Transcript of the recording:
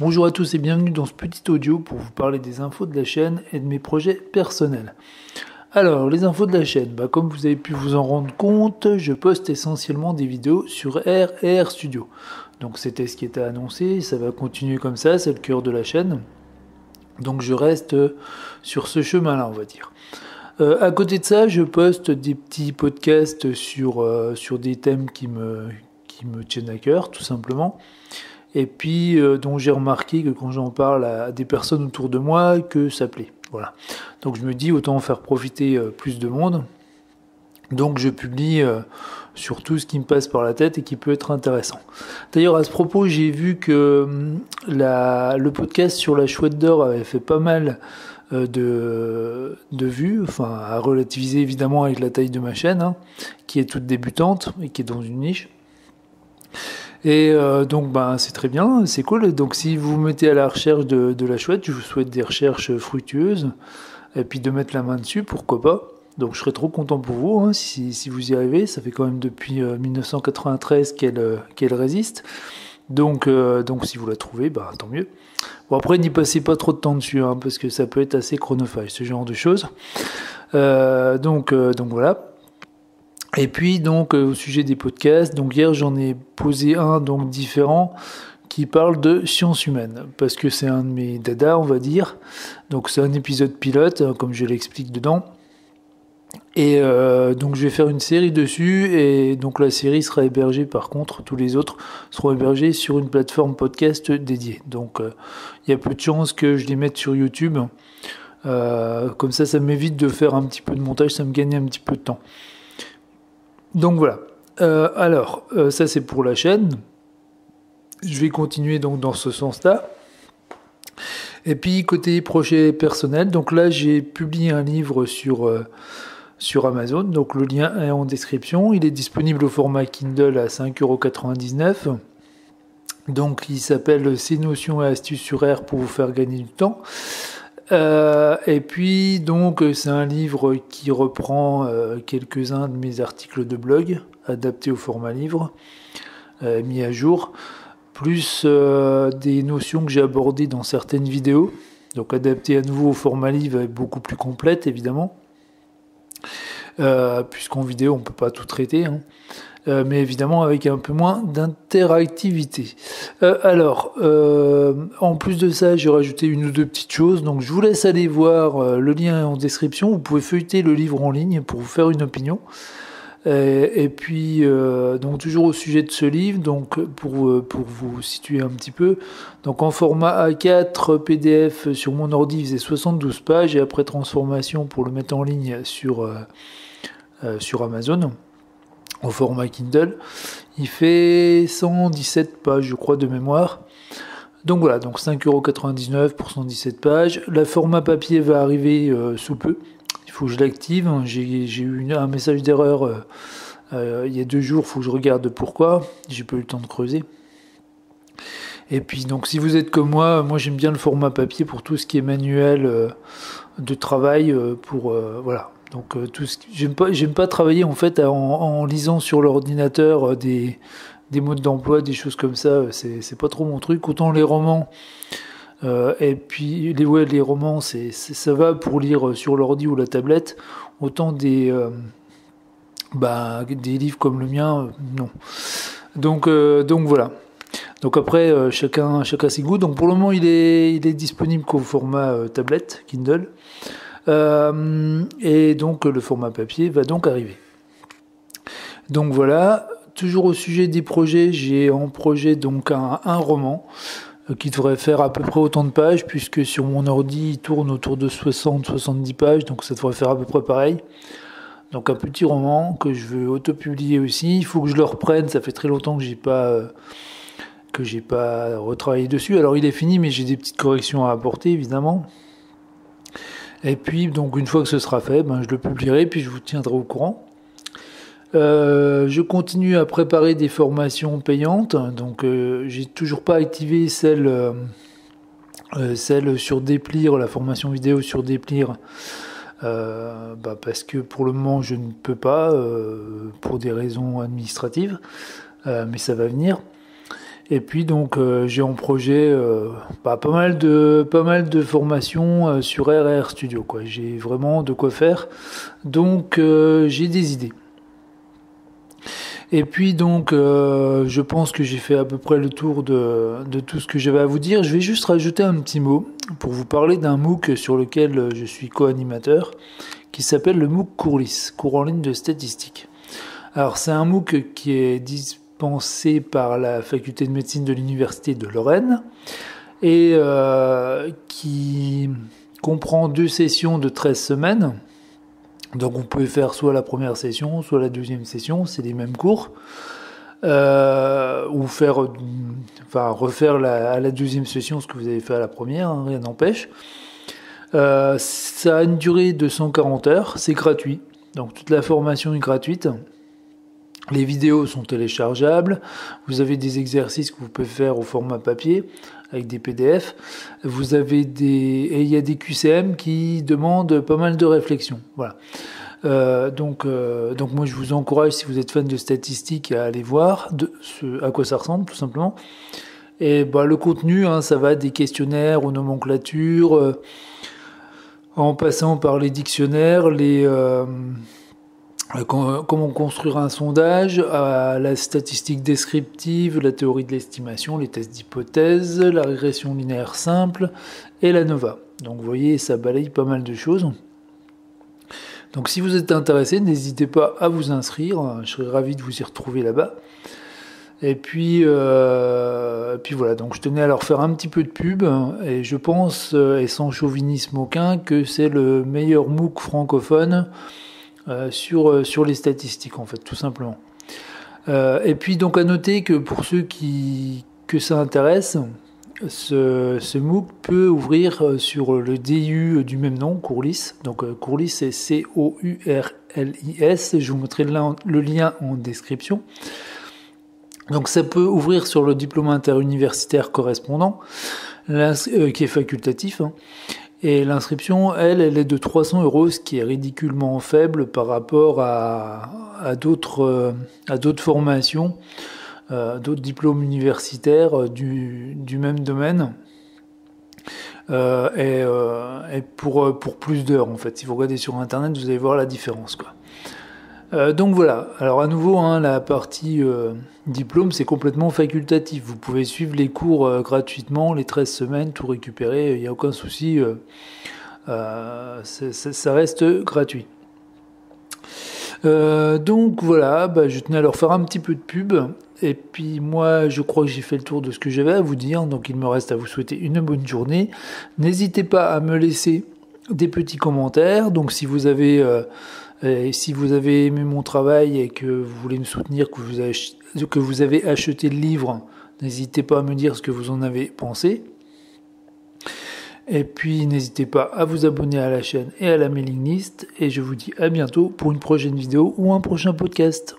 Bonjour à tous et bienvenue dans ce petit audio pour vous parler des infos de la chaîne et de mes projets personnels. Alors, les infos de la chaîne, comme vous avez pu vous en rendre compte, je poste essentiellement des vidéos sur R et R Studio. Donc c'était ce qui était annoncé, ça va continuer comme ça, c'est le cœur de la chaîne. Donc je reste sur ce chemin-là, on va dire. À côté de ça, je poste des petits podcasts sur des thèmes qui me tiennent à cœur, tout simplement. Et puis, dont j'ai remarqué que quand j'en parle à des personnes autour de moi, que ça plaît. Voilà. Donc je me dis, autant en faire profiter plus de monde. Donc je publie sur tout ce qui me passe par la tête et qui peut être intéressant. D'ailleurs, à ce propos, j'ai vu que le podcast sur la chouette d'or avait fait pas mal de vues, enfin à relativiser évidemment avec la taille de ma chaîne, qui est toute débutante et qui est dans une niche. Et donc c'est très bien, c'est cool. Donc si vous vous mettez à la recherche de la chouette, je vous souhaite des recherches fructueuses et puis de mettre la main dessus, pourquoi pas. Donc je serais trop content pour vous si vous y arrivez. Ça fait quand même depuis 1993 qu'elle résiste. Donc si vous la trouvez, tant mieux. Bon, après n'y passez pas trop de temps dessus parce que ça peut être assez chronophage ce genre de choses. Donc voilà. Et puis donc au sujet des podcasts, donc hier j'en ai posé un donc différent qui parle de sciences humaines parce que c'est un de mes dadas, on va dire. Donc c'est un épisode pilote comme je l'explique dedans. Et donc je vais faire une série dessus et donc la série sera hébergée, par contre tous les autres seront hébergés sur une plateforme podcast dédiée. Donc il y a peu de chances que je les mette sur YouTube. Comme ça m'évite de faire un petit peu de montage, ça me gagne un petit peu de temps. Donc voilà. Ça c'est pour la chaîne. Je vais continuer donc dans ce sens-là. Et puis côté projet personnel, donc là j'ai publié un livre sur Amazon, donc le lien est en description. Il est disponible au format Kindle à 5,99 €. Donc il s'appelle Ces notions et astuces sur R pour vous faire gagner du temps. Et puis donc c'est un livre qui reprend quelques-uns de mes articles de blog adaptés au format livre, mis à jour, plus des notions que j'ai abordées dans certaines vidéos, donc adaptées à nouveau au format livre et beaucoup plus complètes évidemment, puisqu'en vidéo on peut pas tout traiter, mais évidemment avec un peu moins d'interactivité. En plus de ça, j'ai rajouté une ou deux petites choses, donc je vous laisse aller voir le lien en description. Vous pouvez feuilleter le livre en ligne pour vous faire une opinion. Et puis, donc toujours au sujet de ce livre, donc pour vous situer un petit peu, donc en format A4 PDF sur mon ordi, il faisait 72 pages, et après transformation pour le mettre en ligne sur Amazon, au format Kindle, il fait 117 pages, je crois, de mémoire. Donc voilà, donc 5,99 € pour 117 pages. Le format papier va arriver sous peu. Il faut que je l'active. J'ai eu un message d'erreur il y a 2 jours, il faut que je regarde pourquoi. J'ai pas eu le temps de creuser. Et puis donc si vous êtes comme moi j'aime bien le format papier pour tout ce qui est manuel de travail, voilà. Donc j'aime pas travailler en fait en lisant sur l'ordinateur des modes d'emploi, des choses comme ça, c'est pas trop mon truc. Autant les romans et puis les romans ça va pour lire sur l'ordi ou la tablette, autant des livres comme le mien non. Donc voilà. Donc après chacun ses goûts. Donc pour le moment il est disponible qu'au format tablette Kindle. Et donc le format papier va donc arriver. Donc voilà, toujours au sujet des projets, j'ai en projet donc un roman qui devrait faire à peu près autant de pages, puisque sur mon ordi il tourne autour de 60-70 pages, donc ça devrait faire à peu près pareil. Donc un petit roman que je veux auto-publier aussi. Il faut que je le reprenne, ça fait très longtemps que j'ai pas retravaillé dessus. Alors il est fini, mais j'ai des petites corrections à apporter évidemment. Et puis, donc, une fois que ce sera fait, je le publierai, puis je vous tiendrai au courant. Je continue à préparer des formations payantes. Donc, j'ai toujours pas activé celle sur Déplir, la formation vidéo sur Déplir, parce que pour le moment, je ne peux pas, pour des raisons administratives, mais ça va venir. Et puis donc j'ai en projet pas mal de formations sur RR Studio, quoi. J'ai vraiment de quoi faire, donc j'ai des idées. Et puis donc je pense que j'ai fait à peu près le tour de tout ce que j'avais à vous dire. Je vais juste rajouter un petit mot pour vous parler d'un MOOC sur lequel je suis co-animateur, qui s'appelle le MOOC Courlis, cours en ligne de statistique. Alors c'est un MOOC qui est dispensé par la faculté de médecine de l'université de Lorraine et qui comprend 2 sessions de 13 semaines. Donc vous pouvez faire soit la première session, soit la deuxième session, c'est les mêmes cours. Ou refaire à la deuxième session ce que vous avez fait à la première, hein, rien n'empêche. Ça a une durée de 140 heures, c'est gratuit. Donc toute la formation est gratuite. Les vidéos sont téléchargeables. Vous avez des exercices que vous pouvez faire au format papier avec des PDF. Vous avez et il y a des QCM qui demandent pas mal de réflexion. Voilà. Donc moi je vous encourage, si vous êtes fan de statistiques, à aller voir à quoi ça ressemble tout simplement. Et le contenu, hein, ça va des questionnaires aux nomenclatures, en passant par les dictionnaires, comment construire un sondage, à la statistique descriptive, la théorie de l'estimation, les tests d'hypothèse, la régression linéaire simple et l'ANOVA. Donc vous voyez, ça balaye pas mal de choses. Donc si vous êtes intéressé, n'hésitez pas à vous inscrire, je serais ravi de vous y retrouver là-bas. Et puis voilà, donc je tenais à leur faire un petit peu de pub, et je pense, et sans chauvinisme aucun, que c'est le meilleur MOOC francophone sur les statistiques, en fait, tout simplement. Et puis donc à noter que pour ceux que ça intéresse, ce MOOC peut ouvrir sur le DU du même nom, Courlis. Donc Courlis, c'est COURLIS. Je vous mettrai le lien en description. Donc ça peut ouvrir sur le diplôme interuniversitaire correspondant, qui est facultatif. Hein. Et l'inscription, elle est de 300 €, ce qui est ridiculement faible par rapport à d'autres formations, d'autres diplômes universitaires du même domaine. Et pour plus d'heures, en fait. Si vous regardez sur Internet, vous allez voir la différence, quoi. Donc voilà, alors à nouveau, hein, la partie diplôme, c'est complètement facultatif. Vous pouvez suivre les cours gratuitement, les 13 semaines, tout récupérer, il n'y a aucun souci, ça reste gratuit. Donc voilà, je tenais à leur faire un petit peu de pub, et puis moi je crois que j'ai fait le tour de ce que j'avais à vous dire, donc il me reste à vous souhaiter une bonne journée. N'hésitez pas à me laisser des petits commentaires, donc si vous avez aimé mon travail et que vous voulez me soutenir, que vous avez acheté le livre, n'hésitez pas à me dire ce que vous en avez pensé. Et puis n'hésitez pas à vous abonner à la chaîne et à la mailing list. Et je vous dis à bientôt pour une prochaine vidéo ou un prochain podcast.